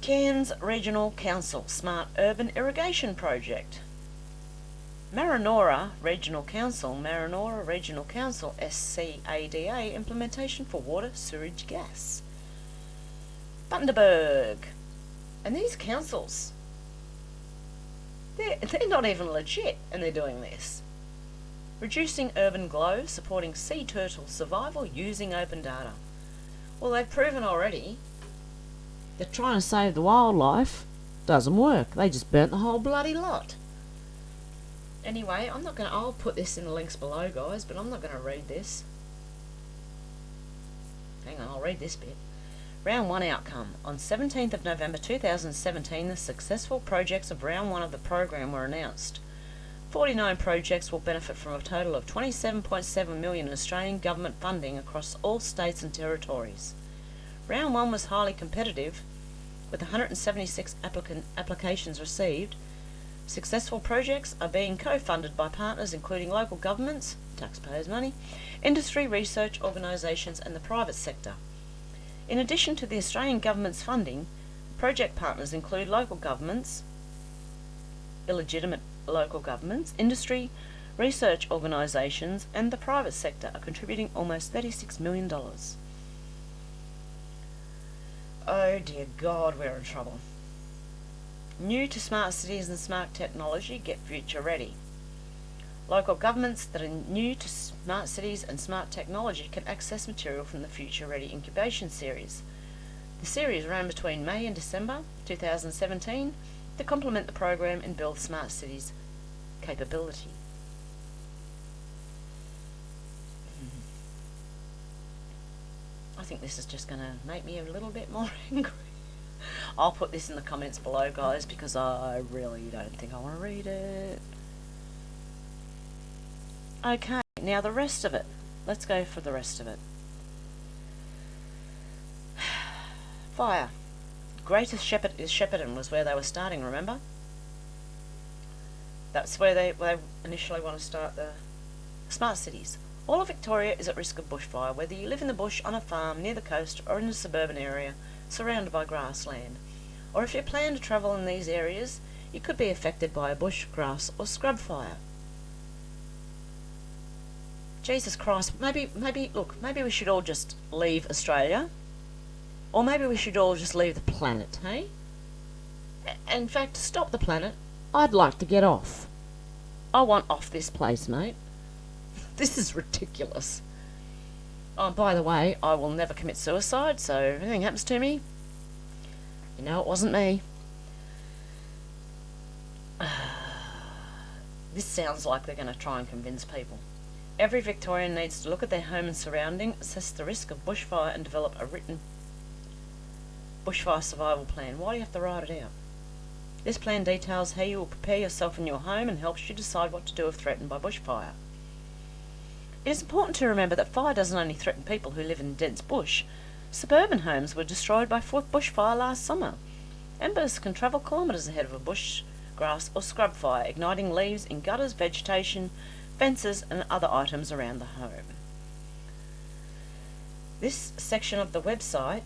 Cairns Regional Council, Smart Urban Irrigation Project. Marinora Regional Council, SCADA implementation for water, sewage, gas. Bundaberg. And these councils, they're not even legit, and they're doing this. Reducing urban glow, supporting sea turtle survival using open data. Well, they've proven already that trying to save the wildlife doesn't work. They just burnt the whole bloody lot. Anyway, I'll put this in the links below, guys, but I'm not going to read this. Hang on, I'll read this bit. Round 1 outcome. On 17th of November 2017, the successful projects of Round 1 of the program were announced. 49 projects will benefit from a total of $27.7 million in Australian government funding across all states and territories. Round 1 was highly competitive, with 176 applications received. Successful projects are being co-funded by partners including local governments, taxpayers' money, industry research organisations and the private sector. In addition to the Australian government's funding, project partners include local governments, illegitimate local governments, industry, research organisations and the private sector are contributing almost $36 million. Oh dear God, we're in trouble. New to smart cities and smart technology, get future ready. Local governments that are new to smart cities and smart technology can access material from the Future Ready Incubation Series. The series ran between May and December 2017 to complement the program and build smart cities capability. I think this is just going to make me a little bit more angry. I'll put this in the comments below, guys, because I really don't think I want to read it. Okay, now the rest of it. Let's go for the rest of it. Fire. Greater Shepparton was where they were starting, remember? That's where they initially want to start the smart cities. All of Victoria is at risk of bushfire, whether you live in the bush, on a farm, near the coast, or in a suburban area surrounded by grassland. Or if you plan to travel in these areas, you could be affected by a bush, grass, or scrub fire. Jesus Christ, maybe we should all just leave Australia. Or maybe we should all just leave the planet, hey? In fact, to stop the planet, I'd like to get off. I want off this place, mate. This is ridiculous. Oh, by the way, I will never commit suicide, so if anything happens to me, you know it wasn't me. This sounds like they're going to try and convince people. Every Victorian needs to look at their home and surrounding, assess the risk of bushfire, and develop a written bushfire survival plan. Why do you have to write it out? This plan details how you will prepare yourself in your home and helps you decide what to do if threatened by bushfire. It is important to remember that fire doesn't only threaten people who live in dense bush. Suburban homes were destroyed by bushfire last summer. Embers can travel kilometres ahead of a bush, grass or scrub fire, igniting leaves in gutters, vegetation, fences and other items around the home. This section of the website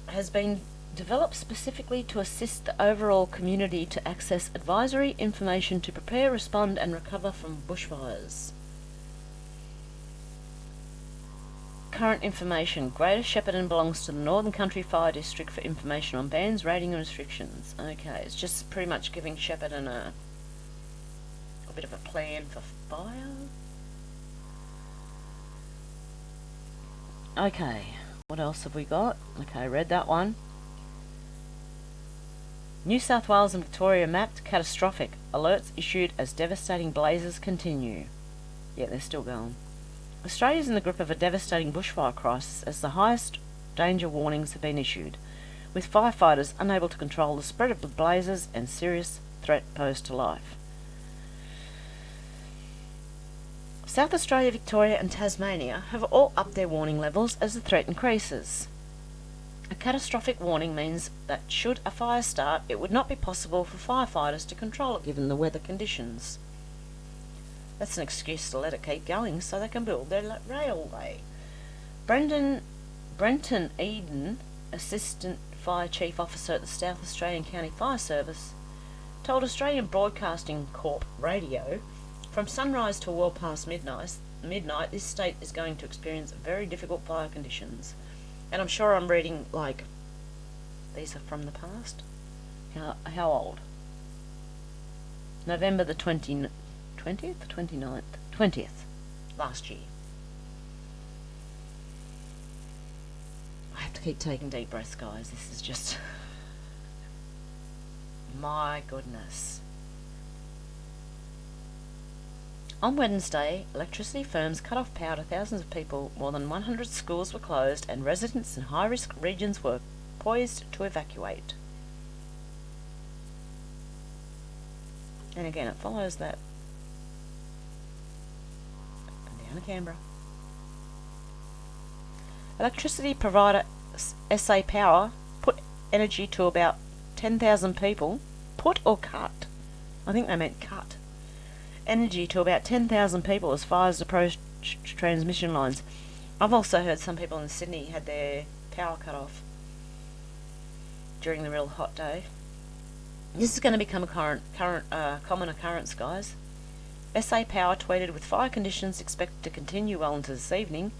has been developed specifically to assist the overall community to access advisory information to prepare, respond and recover from bushfires. Current information. Greater Shepparton belongs to the Northern Country Fire District for information on bans, rating and restrictions. Okay, it's just pretty much giving Shepparton a bit of a plan for fire. Okay, what else have we got? Okay, read that one. New South Wales and Victoria mapped catastrophic. Alerts issued as devastating blazes continue. Yeah, they're still going. Australia is in the grip of a devastating bushfire crisis as the highest danger warnings have been issued, with firefighters unable to control the spread of the blazes and serious threat posed to life. South Australia, Victoria and Tasmania have all upped their warning levels as the threat increases. A catastrophic warning means that should a fire start, it would not be possible for firefighters to control it given the weather conditions. That's an excuse to let it keep going so they can build their railway. Brenton Eden, Assistant Fire Chief Officer at the South Australian County Fire Service, told Australian Broadcasting Corp Radio, from sunrise till well past midnight, this state is going to experience very difficult fire conditions. And I'm sure I'm reading, like, these are from the past? How old? November the 20th, 29th? 20th, last year. I have to keep taking deep breaths, guys. This is just... my goodness. On Wednesday, electricity firms cut off power to thousands of people, more than 100 schools were closed, and residents in high-risk regions were poised to evacuate. And again, it follows that down to Canberra. Electricity provider SA Power put energy to about 10,000 people. Put or cut? I think they meant cut. Energy to about 10,000 people as fires approached transmission lines. I've also heard some people in Sydney had their power cut off during the real hot day. This is going to become a common occurrence, guys. SA Power tweeted, with fire conditions expected to continue well into this evening,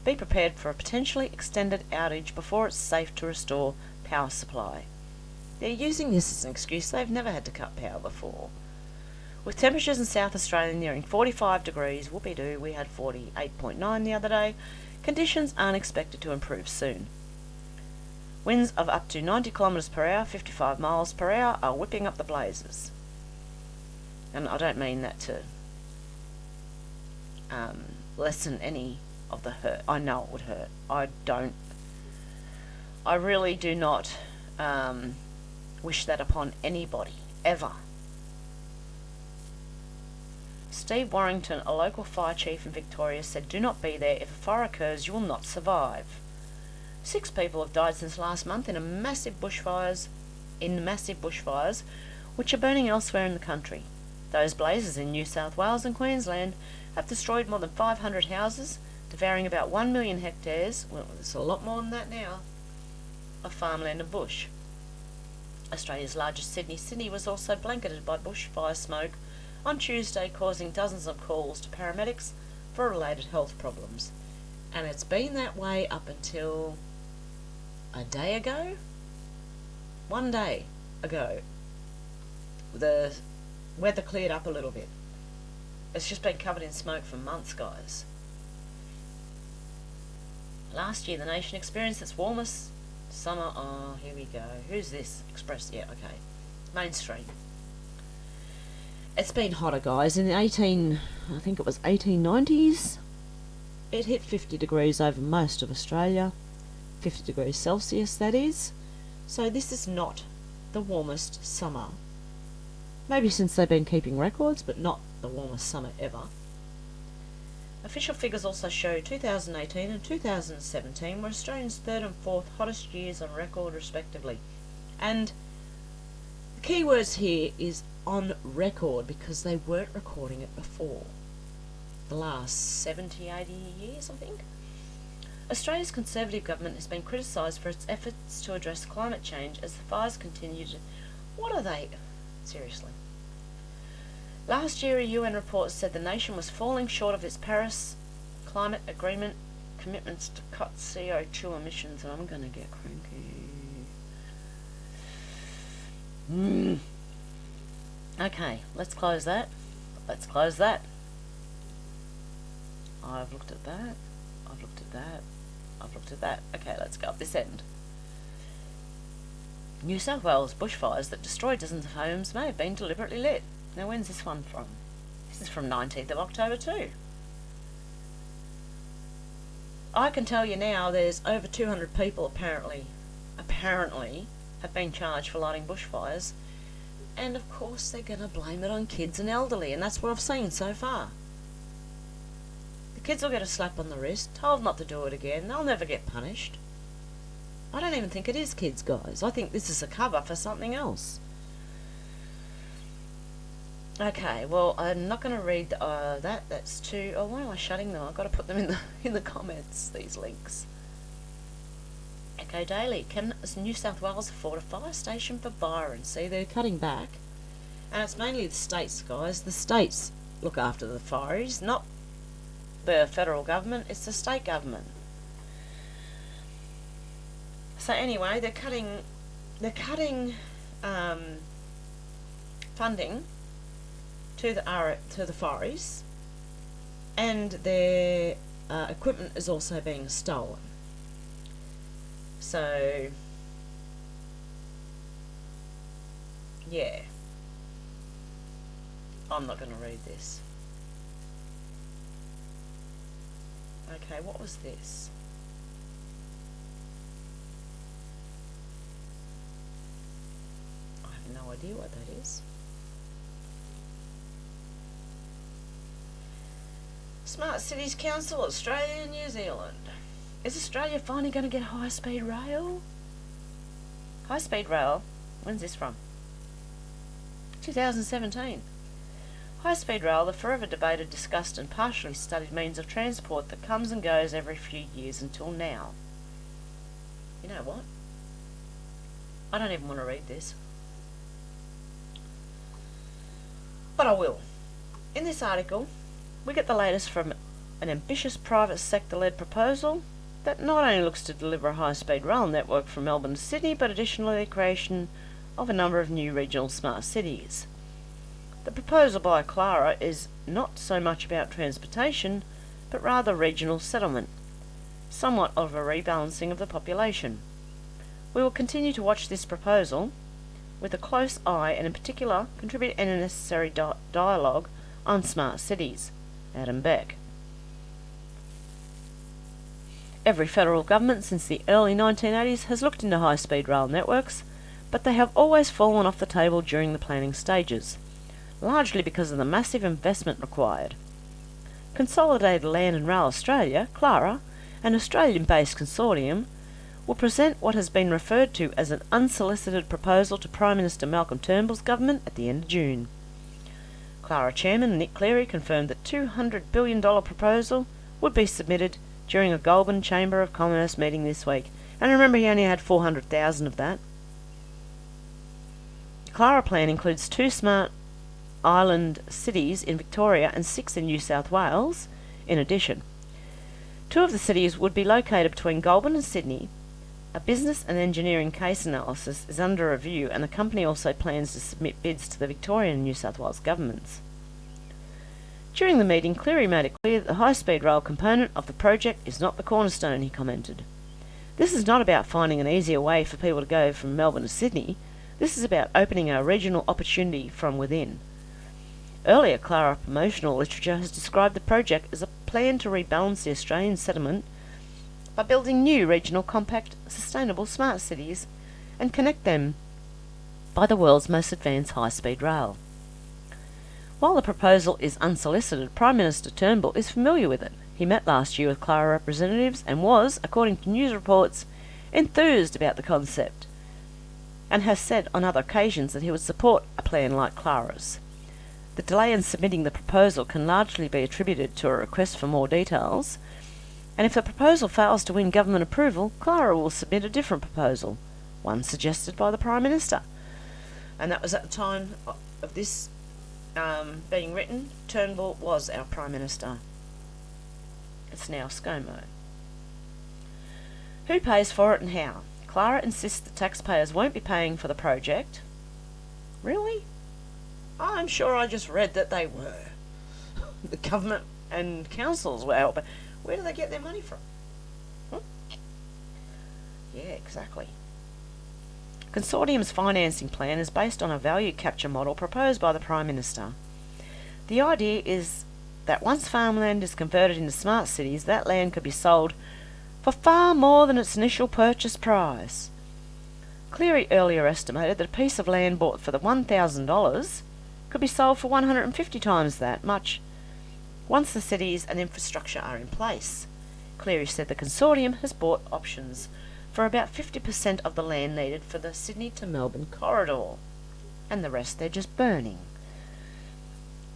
be prepared for a potentially extended outage before it's safe to restore power supply. They're using this as an excuse. They've never had to cut power before. With temperatures in South Australia nearing 45 degrees, whoopee-doo, we had 48.9 the other day, conditions aren't expected to improve soon. Winds of up to 90 kilometres per hour, 55 miles per hour, are whipping up the blazes. And I don't mean that to lessen any of the hurt. I know it would hurt. I really do not wish that upon anybody, ever. Steve Warrington, a local fire chief in Victoria, said, "Do not be there. If a fire occurs, you will not survive." 6 people have died since last month in massive bushfires, which are burning elsewhere in the country. Those blazes in New South Wales and Queensland have destroyed more than 500 houses, devouring about 1 million hectares, well, it's a lot more than that now, of farmland and bush. Australia's largest Sydney was also blanketed by bushfire smoke on Tuesday, causing dozens of calls to paramedics for related health problems. And it's been that way up until a day ago? 1 day ago. The weather cleared up a little bit. It's just been covered in smoke for months, guys. Last year, the nation experienced its warmest summer. Oh, here we go. Who's this? Express. Yeah, okay. Mainstream. It's been hotter, guys. In the I think it was 1890s, it hit 50 degrees over most of Australia. 50 degrees Celsius, that is. So this is not the warmest summer. Maybe since they've been keeping records, but not the warmest summer ever. Official figures also show 2018 and 2017 were Australia's third and fourth hottest years on record, respectively. And the key words here is on record, because they weren't recording it before. The last 70, 80 years, I think. Australia's Conservative government has been criticised for its efforts to address climate change as the fires continue to... What are they? Seriously. Last year, a UN report said the nation was falling short of its Paris Climate Agreement commitments to cut CO2 emissions, and I'm going to get cranky. Okay, let's close that. Let's close that. I've looked at that. I've looked at that. I've looked at that. Okay, let's go up this end. New South Wales bushfires that destroyed dozens of homes may have been deliberately lit. Now, when's this one from? This is from 19th of October too. I can tell you now there's over 200 people apparently have been charged for lighting bushfires. And of course they're going to blame it on kids and elderly, and that's what I've seen so far. The kids will get a slap on the wrist, told not to do it again, they'll never get punished. I don't even think it is kids, guys. I think this is a cover for something else. Okay, well, I'm not going to read that. That's too... Oh, why am I shutting them? I've got to put them in the comments, these links. Echo Daily. Can New South Wales afford a fire station for Byron? See, they're cutting back. And it's mainly the states, guys. The states look after the fireys, not the federal government. It's the state government. So anyway, they're cutting funding to the fireys, and their equipment is also being stolen. So yeah, I'm not going to read this. Okay, what was this? I have no idea what that is. Smart Cities Council, Australia and New Zealand. Is Australia finally going to get high-speed rail? High-speed rail? When's this from? 2017. High-speed rail, the forever debated, discussed and partially studied means of transport that comes and goes every few years until now. You know what? I don't even want to read this. But I will. In this article, we get the latest from an ambitious private sector-led proposal that not only looks to deliver a high-speed rail network from Melbourne to Sydney, but additionally the creation of a number of new regional smart cities. The proposal by Clara is not so much about transportation, but rather regional settlement, somewhat of a rebalancing of the population. We will continue to watch this proposal with a close eye, and in particular contribute any necessary dialogue on smart cities. Adam Beck. Every federal government since the early 1980s has looked into high-speed rail networks, but they have always fallen off the table during the planning stages, largely because of the massive investment required. Consolidated Land and Rail Australia, CLARA, an Australian-based consortium, will present what has been referred to as an unsolicited proposal to Prime Minister Malcolm Turnbull's government at the end of June. Clara Chairman Nick Cleary confirmed that $200 billion proposal would be submitted during a Goulburn Chamber of Commerce meeting this week. And remember, he only had 400,000 of that. The Clara plan includes 2 smart island cities in Victoria and 6 in New South Wales in addition. 2 of the cities would be located between Goulburn and Sydney. A business and engineering case analysis is under review, and the company also plans to submit bids to the Victorian and New South Wales governments. During the meeting, Cleary made it clear that the high-speed rail component of the project is not the cornerstone, he commented. This is not about finding an easier way for people to go from Melbourne to Sydney. This is about opening our regional opportunity from within. Earlier, Clara promotional literature has described the project as a plan to rebalance the Australian settlement by building new regional compact, sustainable smart cities and connect them by the world's most advanced high-speed rail. While the proposal is unsolicited, Prime Minister Turnbull is familiar with it. He met last year with Clara representatives and was, according to news reports, enthused about the concept, and has said on other occasions that he would support a plan like Clara's. The delay in submitting the proposal can largely be attributed to a request for more details, and if the proposal fails to win government approval, Clara will submit a different proposal, one suggested by the Prime Minister. And that was at the time of this being written. Turnbull was our Prime Minister. It's now ScoMo. Who pays for it and how? Clara insists the taxpayers won't be paying for the project. Really? I'm sure I just read that they were. The government and councils were helping. Where do they get their money from? Yeah, exactly. Consortium's financing plan is based on a value capture model proposed by the Prime Minister. The idea is that once farmland is converted into smart cities, that land could be sold for far more than its initial purchase price. Cleary earlier estimated that a piece of land bought for the $1,000 could be sold for 150 times that much once the cities and infrastructure are in place. Cleary said the consortium has bought options for about 50% of the land needed for the Sydney to Melbourne corridor, and the rest they're just burning.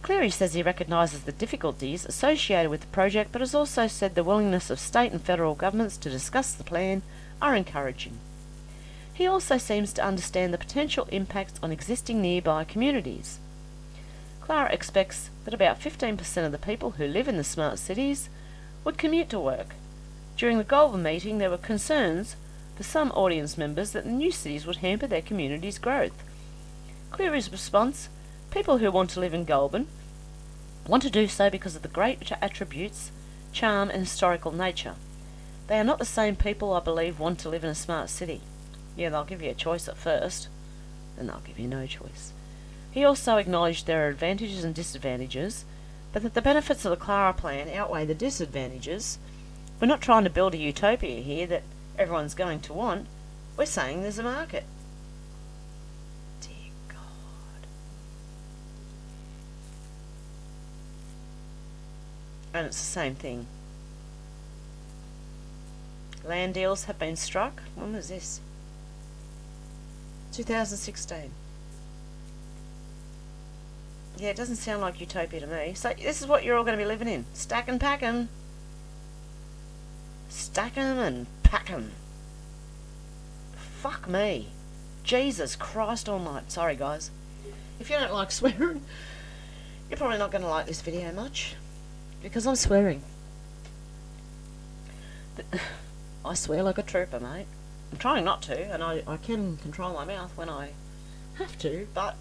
Cleary says he recognises the difficulties associated with the project, but has also said the willingness of state and federal governments to discuss the plan are encouraging. He also seems to understand the potential impacts on existing nearby communities. Clara expects that about 15% of the people who live in the smart cities would commute to work. During the Goulburn meeting, there were concerns for some audience members that the new cities would hamper their community's growth. Cleary's response: people who want to live in Goulburn want to do so because of the great attributes, charm and historical nature. They are not the same people, I believe, want to live in a smart city. Yeah, they'll give you a choice at first, and they'll give you no choice. He also acknowledged there are advantages and disadvantages, but that the benefits of the Clara plan outweigh the disadvantages. We're not trying to build a utopia here that everyone's going to want. We're saying there's a market. Dear God. And it's the same thing. Land deals have been struck. When was this? 2016. Yeah, it doesn't sound like utopia to me. So this is what you're all going to be living in. Stack and pack 'em. Stack 'em and pack 'em. Fuck me. Jesus Christ almighty. Sorry, guys. If you don't like swearing, you're probably not going to like this video much, because I'm swearing. I swear like a trooper, mate. I'm trying not to, and I can control my mouth when I have to, but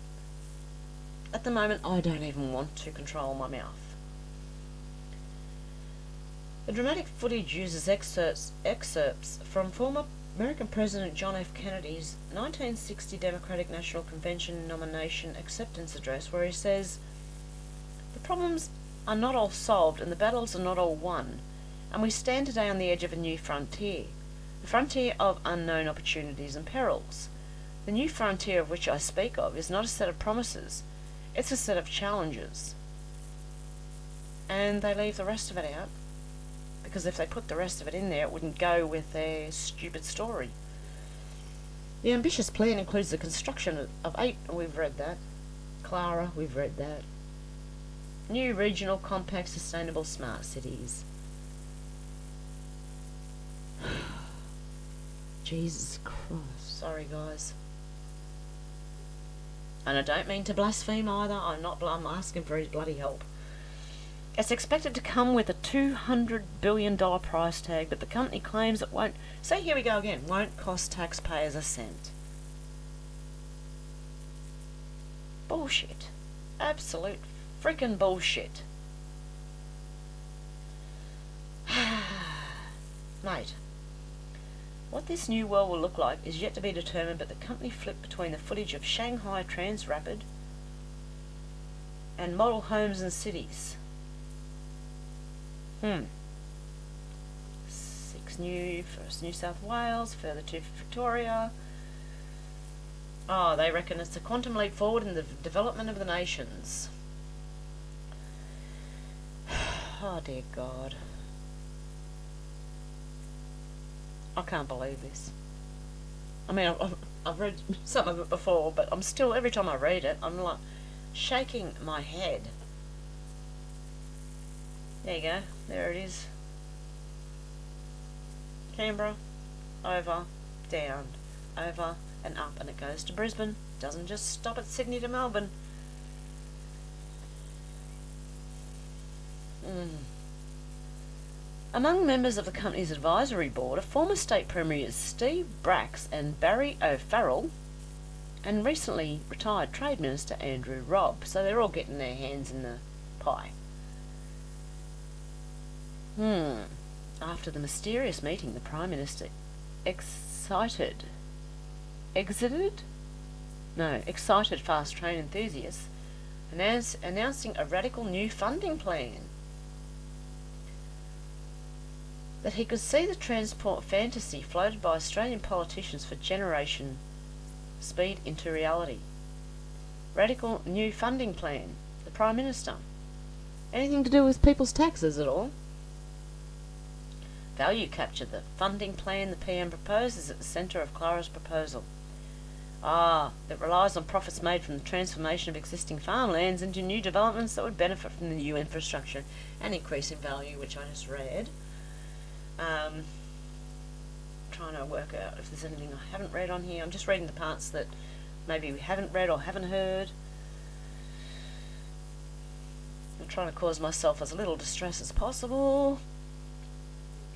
at the moment I don't even want to control my mouth. The dramatic footage uses excerpts from former American President John F. Kennedy's 1960 Democratic National Convention nomination acceptance address, where he says, "The problems are not all solved and the battles are not all won, and we stand today on the edge of a new frontier, the frontier of unknown opportunities and perils. The new frontier of which I speak of is not a set of promises, it's a set of challenges." And they leave the rest of it out, because if they put the rest of it in there, it wouldn't go with their stupid story. The ambitious plan includes the construction of 8, and we've read that. Clara, we've read that. New regional compact sustainable smart cities. Jesus Christ. Sorry, guys. And I don't mean to blaspheme either. I'm asking for his bloody help. It's expected to come with a $200 billion price tag, but the company claims it won't. So here we go again. Won't cost taxpayers a cent. Bullshit. Absolute freaking bullshit. Mate, what this new world will look like is yet to be determined, but the company flipped between the footage of Shanghai Transrapid and model homes and cities. 6 new for New South Wales, further 2 for Victoria. Oh, they reckon it's a quantum leap forward in the development of the nations. Oh dear God. I can't believe this. I mean, I've read some of it before, but I'm still, every time I read it, I'm like shaking my head. There you go. There it is. Canberra, over, down, over and up, and it goes to Brisbane. Doesn't just stop at Sydney to Melbourne. Among members of the company's advisory board are former state premiers Steve Bracks and Barry O'Farrell, and recently retired Trade Minister Andrew Robb. So they're all getting their hands in the pie. After the mysterious meeting, the Prime Minister excited fast train enthusiasts, announcing a radical new funding plan. That he could see the transport fantasy floated by Australian politicians for generation speed into reality. Radical new funding plan. The Prime Minister. Anything to do with people's taxes at all? Value capture. The funding plan the PM proposes at the centre of Clara's proposal. It relies on profits made from the transformation of existing farmlands into new developments that would benefit from the new infrastructure and increase in value, which I just read. Trying to work out if there's anything I haven't read on here. I'm just reading the parts that maybe we haven't read or haven't heard. I'm trying to cause myself as little distress as possible.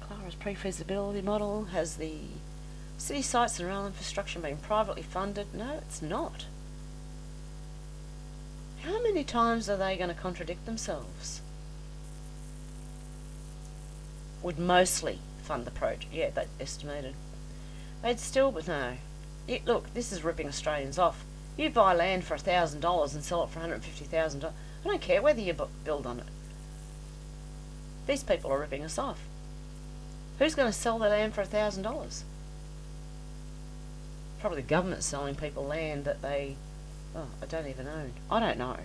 Clara's pre-feasibility model has the city sites and rail infrastructure being privately funded. No, it's not. How many times are they going to contradict themselves? Would mostly fund the project. Yeah, they estimated. They'd still, but no. Look, this is ripping Australians off. You buy land for $1,000 and sell it for $150,000. I don't care whether you build on it. These people are ripping us off. Who's going to sell their land for $1,000? Probably the government selling people land that they, I don't even own. I don't know.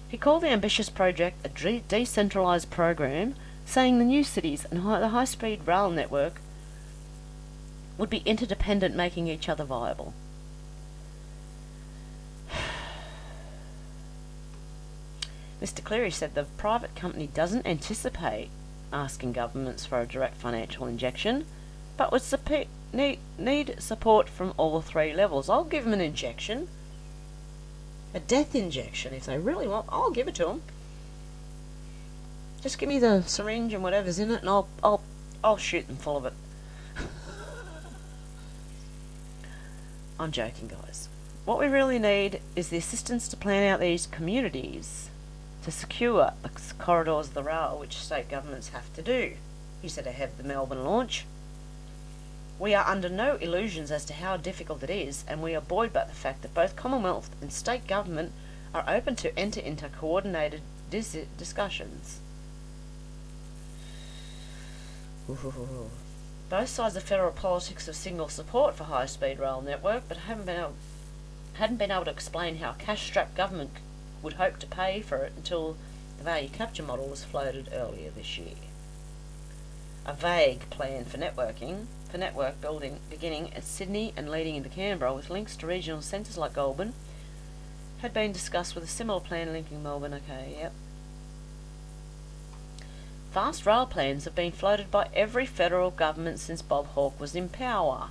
He called the ambitious project a decentralised program, saying the new cities and the high-speed rail network would be interdependent, making each other viable. Mr. Cleary said the private company doesn't anticipate asking governments for a direct financial injection, but would need support from all 3 levels. I'll give them an injection. A death injection, if they really want. I'll give it to them. Just give me the syringe and whatever's in it, and I'll shoot them full of it. I'm joking, guys. What we really need is the assistance to plan out these communities to secure the corridors of the rail, which state governments have to do, he said ahead of the Melbourne launch. We are under no illusions as to how difficult it is, and we are buoyed by the fact that both Commonwealth and state government are open to enter into coordinated discussions. Both sides of federal politics have signalled support for high-speed rail network, but hadn't been able to explain how cash-strapped government would hope to pay for it until the value capture model was floated earlier this year. A vague plan for network building beginning at Sydney and leading into Canberra with links to regional centres like Goulburn had been discussed with a similar plan linking Melbourne. Okay, yep. Fast rail plans have been floated by every federal government since Bob Hawke was in power.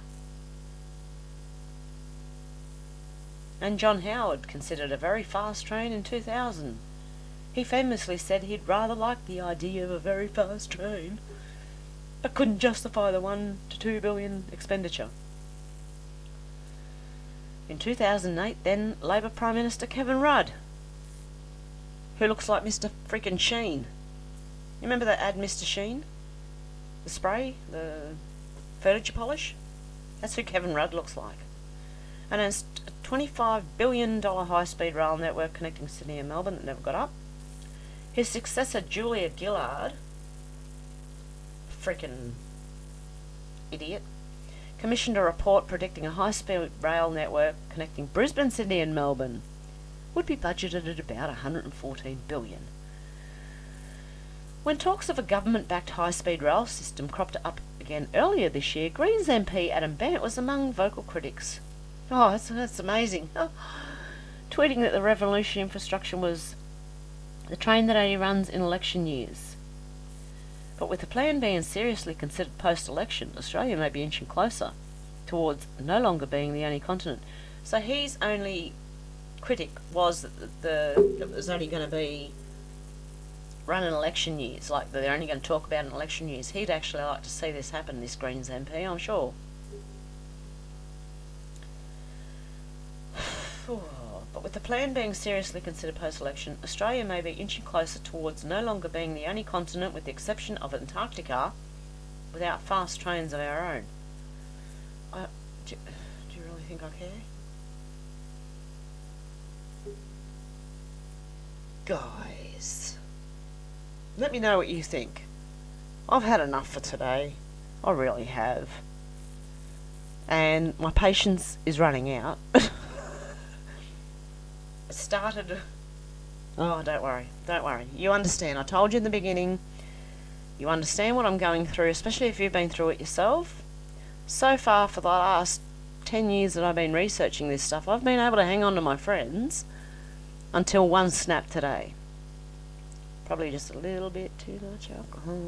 And John Howard considered a very fast train in 2000. He famously said he'd rather like the idea of a very fast train, but couldn't justify the $1 to $2 billion expenditure. In 2008, then Labor Prime Minister Kevin Rudd, who looks like Mr. freaking Sheen. You remember that ad, Mr. Sheen? The spray, the furniture polish? That's who Kevin Rudd looks like. Announced a $25 billion high-speed rail network connecting Sydney and Melbourne that never got up. His successor, Julia Gillard, freaking idiot, commissioned a report predicting a high-speed rail network connecting Brisbane, Sydney and Melbourne would be budgeted at about $114 billion. When talks of a government-backed high-speed rail system cropped up again earlier this year, Greens MP Adam Bennett was among vocal critics. Oh, that's amazing. Tweeting that the revolution infrastructure was the train that only runs in election years. But with the plan being seriously considered post-election, Australia may be inching closer towards no longer being the only continent. So his only critic was that it was only going to be run in election years, like they're only going to talk about in election years. He'd actually like to see this happen, this Greens MP, I'm sure. But with the plan being seriously considered post-election, Australia may be inching closer towards no longer being the only continent, with the exception of Antarctica, without fast trains of our own. Do you really think I care? Guys, let me know what you think. I've had enough for today. I really have. And my patience is running out. Started. Oh, don't worry. You understand. I told you in the beginning. You understand what I'm going through, especially if you've been through it yourself. So far, for the last 10 years that I've been researching this stuff, I've been able to hang on to my friends until one snap today. Probably just a little bit too much alcohol.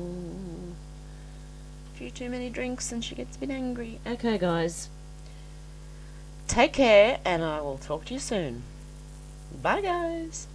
A few too many drinks and she gets a bit angry. Okay, guys. Take care, and I will talk to you soon. Bye, guys.